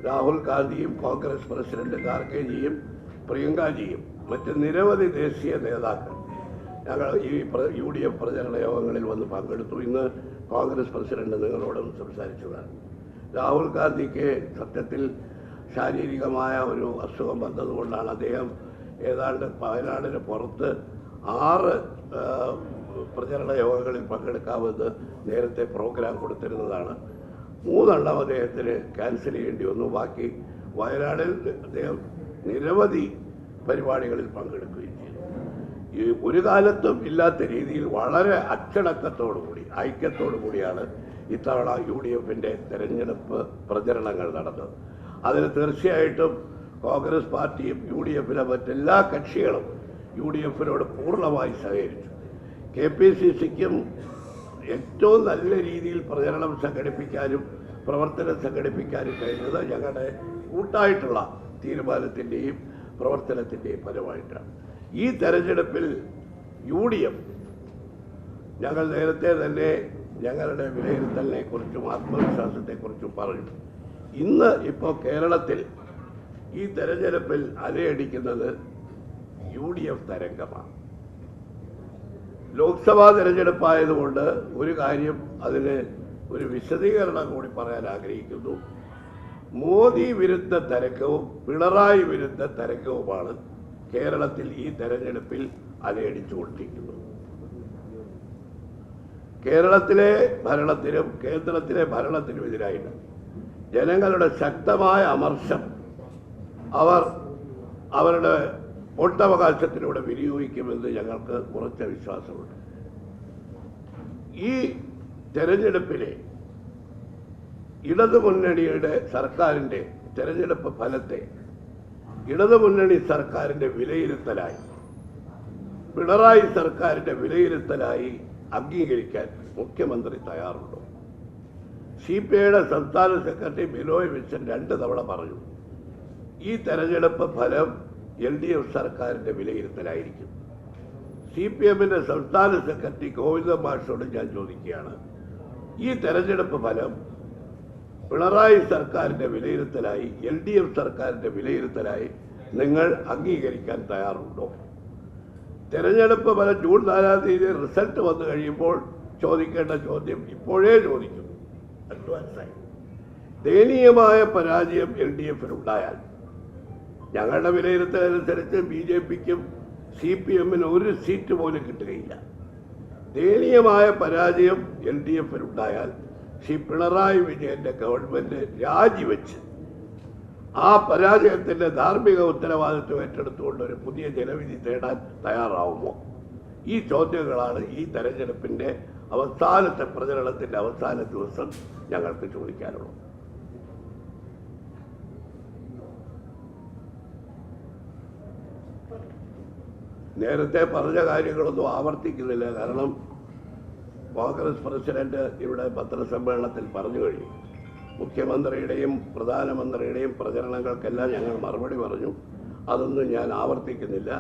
രാഹുൽ ഗാന്ധിയും കോൺഗ്രസ് പ്രസിഡന്റ് ഖാർഗെജിയും പ്രിയങ്കാജിയും മറ്റ് നിരവധി ദേശീയ നേതാക്കൾ ഞങ്ങൾ ഈ UDF പ്രചരണ യോഗങ്ങളിൽ വന്ന് പങ്കെടുത്തു. ഇന്ന് കോൺഗ്രസ് പ്രസിഡന്റ് നിങ്ങളോടും സംസാരിച്ചതാണ്. രാഹുൽ ഗാന്ധിക്ക് സത്യത്തിൽ ശാരീരികമായ ഒരു അസുഖം വന്നതുകൊണ്ടാണ് അദ്ദേഹം ഏതാണ്ട് വയനാടിന് പുറത്ത് 6 പ്രചരണ യോഗങ്ങളിൽ പങ്കെടുക്കാമെന്ന് നേരത്തെ പ്രോഗ്രാം കൊടുത്തിരുന്നതാണ്. 3 അദ്ദേഹത്തിന് ക്യാൻസൽ ചെയ്യേണ്ടി വന്നു. ബാക്കി വയനാടിൽ അദ്ദേഹം നിരവധി പരിപാടികളിൽ പങ്കെടുക്കുകയും ചെയ്തു. ഈ ഒരു കാലത്തും ഇല്ലാത്ത രീതിയിൽ വളരെ അച്ചടക്കത്തോടുകൂടി ഐക്യത്തോടുകൂടിയാണ് ഇത്തവണ UDFന്റെ തെരഞ്ഞെടുപ്പ് പ്രചരണങ്ങൾ നടന്നത്. അതിന് തീർച്ചയായിട്ടും കോൺഗ്രസ് പാർട്ടിയും UDFിലെ മറ്റെല്ലാ കക്ഷികളും UDFിനോട് പൂർണ്ണമായി സഹകരിച്ചു. KPCCക്കും ഏറ്റവും നല്ല രീതിയിൽ പ്രചരണം സംഘടിപ്പിക്കാനും പ്രവർത്തനം സംഘടിപ്പിക്കാനും കഴിഞ്ഞത് ഞങ്ങളുടെ കൂട്ടായിട്ടുള്ള തീരുമാനത്തിൻ്റെയും പ്രവർത്തനത്തിൻ്റെയും ഫലമായിട്ടാണ്. ഈ തെരഞ്ഞെടുപ്പിൽ UDF ഞങ്ങൾ നേരത്തെ തന്നെ ഞങ്ങളുടെ വിലയിരുത്തലിനെക്കുറിച്ചും ആത്മവിശ്വാസത്തെക്കുറിച്ചും പറഞ്ഞു. ഇന്ന് ഇപ്പോൾ കേരളത്തിൽ ഈ തെരഞ്ഞെടുപ്പിൽ അലയടിക്കുന്നത് UDF തരംഗമാണ്. ലോക്സഭാ തെരഞ്ഞെടുപ്പായതുകൊണ്ട് ഒരു കാര്യം അതിന് ഒരു വിശദീകരണം കൂടി പറയാൻ ആഗ്രഹിക്കുന്നു. മോദി വിരുദ്ധ തരംഗവും പിണറായി വിരുദ്ധ തരംഗവുമാണ് കേരളത്തിൽ ഈ തെരഞ്ഞെടുപ്പിൽ അലയടിച്ചുകൊണ്ടിരിക്കുന്നത്. കേരളത്തിലെ ഭരണത്തിനും കേന്ദ്രത്തിലെ ഭരണത്തിനും എതിരായിട്ട് ജനങ്ങളുടെ ശക്തമായ അമർഷം അവർ അവരുടെ വോട്ടവകാശത്തിലൂടെ വിനിയോഗിക്കുമെന്ന് ഞങ്ങൾക്ക് ഉറച്ച വിശ്വാസമുണ്ട്. ഈ തെരഞ്ഞെടുപ്പിലെ ഇടതുമുന്നണിയുടെ സർക്കാരിൻ്റെ തെരഞ്ഞെടുപ്പ് ഫലത്തെ ഇടതുമുന്നണി സർക്കാരിൻ്റെ വിലയിരുത്തലായി പിണറായി സർക്കാരിൻ്റെ വിലയിരുത്തലായി അംഗീകരിക്കാൻ മുഖ്യമന്ത്രി തയ്യാറുണ്ടോ? CPIയുടെ സംസ്ഥാന സെക്രട്ടറി ബിനോയ് വിശ്വൻ 2 തവണ പറഞ്ഞു ഈ തെരഞ്ഞെടുപ്പ് ഫലം LDF സർക്കാരിൻ്റെ വിലയിരുത്തലായിരിക്കും. CPMന്റെ സംസ്ഥാന സെക്രട്ടറി ഗോവിന്ദ മാഷോട് ഞാൻ ചോദിക്കുകയാണ്, ഈ തെരഞ്ഞെടുപ്പ് ഫലം പിണറായി സർക്കാരിൻ്റെ വിലയിരുത്തലായി LDF സർക്കാരിൻ്റെ വിലയിരുത്തലായി നിങ്ങൾ അംഗീകരിക്കാൻ തയ്യാറുണ്ടോ? തെരഞ്ഞെടുപ്പ് ഫലം ജൂൺ 4-ാം തീയതി റിസൾട്ട് വന്നു കഴിയുമ്പോൾ ചോദിക്കേണ്ട ചോദ്യം ഇപ്പോഴേ ചോദിക്കുന്നു. അഡ്വാൻസായി ദയനീയമായ പരാജയം LDFിനുണ്ടായാൽ ഞങ്ങളുടെ വിലയിരുത്തലനുസരിച്ച് BJPക്കും CPMനും 1 സീറ്റ് പോലും കിട്ടുകയില്ല. ദയനീയമായ പരാജയം LDFിനുണ്ടായാൽ ശ്രീ പിണറായി വിജയന്റെ ഗവൺമെന്റ് രാജിവെച്ച് ആ പരാജയത്തിന്റെ ധാർമ്മിക ഉത്തരവാദിത്വം ഏറ്റെടുത്തുകൊണ്ട് ഒരു പുതിയ ജനവിധി തേടാൻ തയ്യാറാവുമോ? ഈ ചോദ്യങ്ങളാണ് ഈ തെരഞ്ഞെടുപ്പിന്റെ അവസാനത്തെ പ്രചരണത്തിന്റെ അവസാന ദിവസം ഞങ്ങൾക്ക് ചോദിക്കാനുള്ളത്. നേരത്തെ പറഞ്ഞ കാര്യങ്ങളൊന്നും ആവർത്തിക്കുന്നില്ല. കാരണം കോൺഗ്രസ് പ്രസിഡന്റ് ഇവിടെ പത്രസമ്മേളനത്തിൽ പറഞ്ഞു കഴിഞ്ഞു. മുഖ്യമന്ത്രിയുടെയും പ്രധാനമന്ത്രിയുടെയും പ്രചരണങ്ങൾക്കെല്ലാം ഞങ്ങൾ മറുപടി പറഞ്ഞു. അതൊന്നും ഞാൻ ആവർത്തിക്കുന്നില്ല.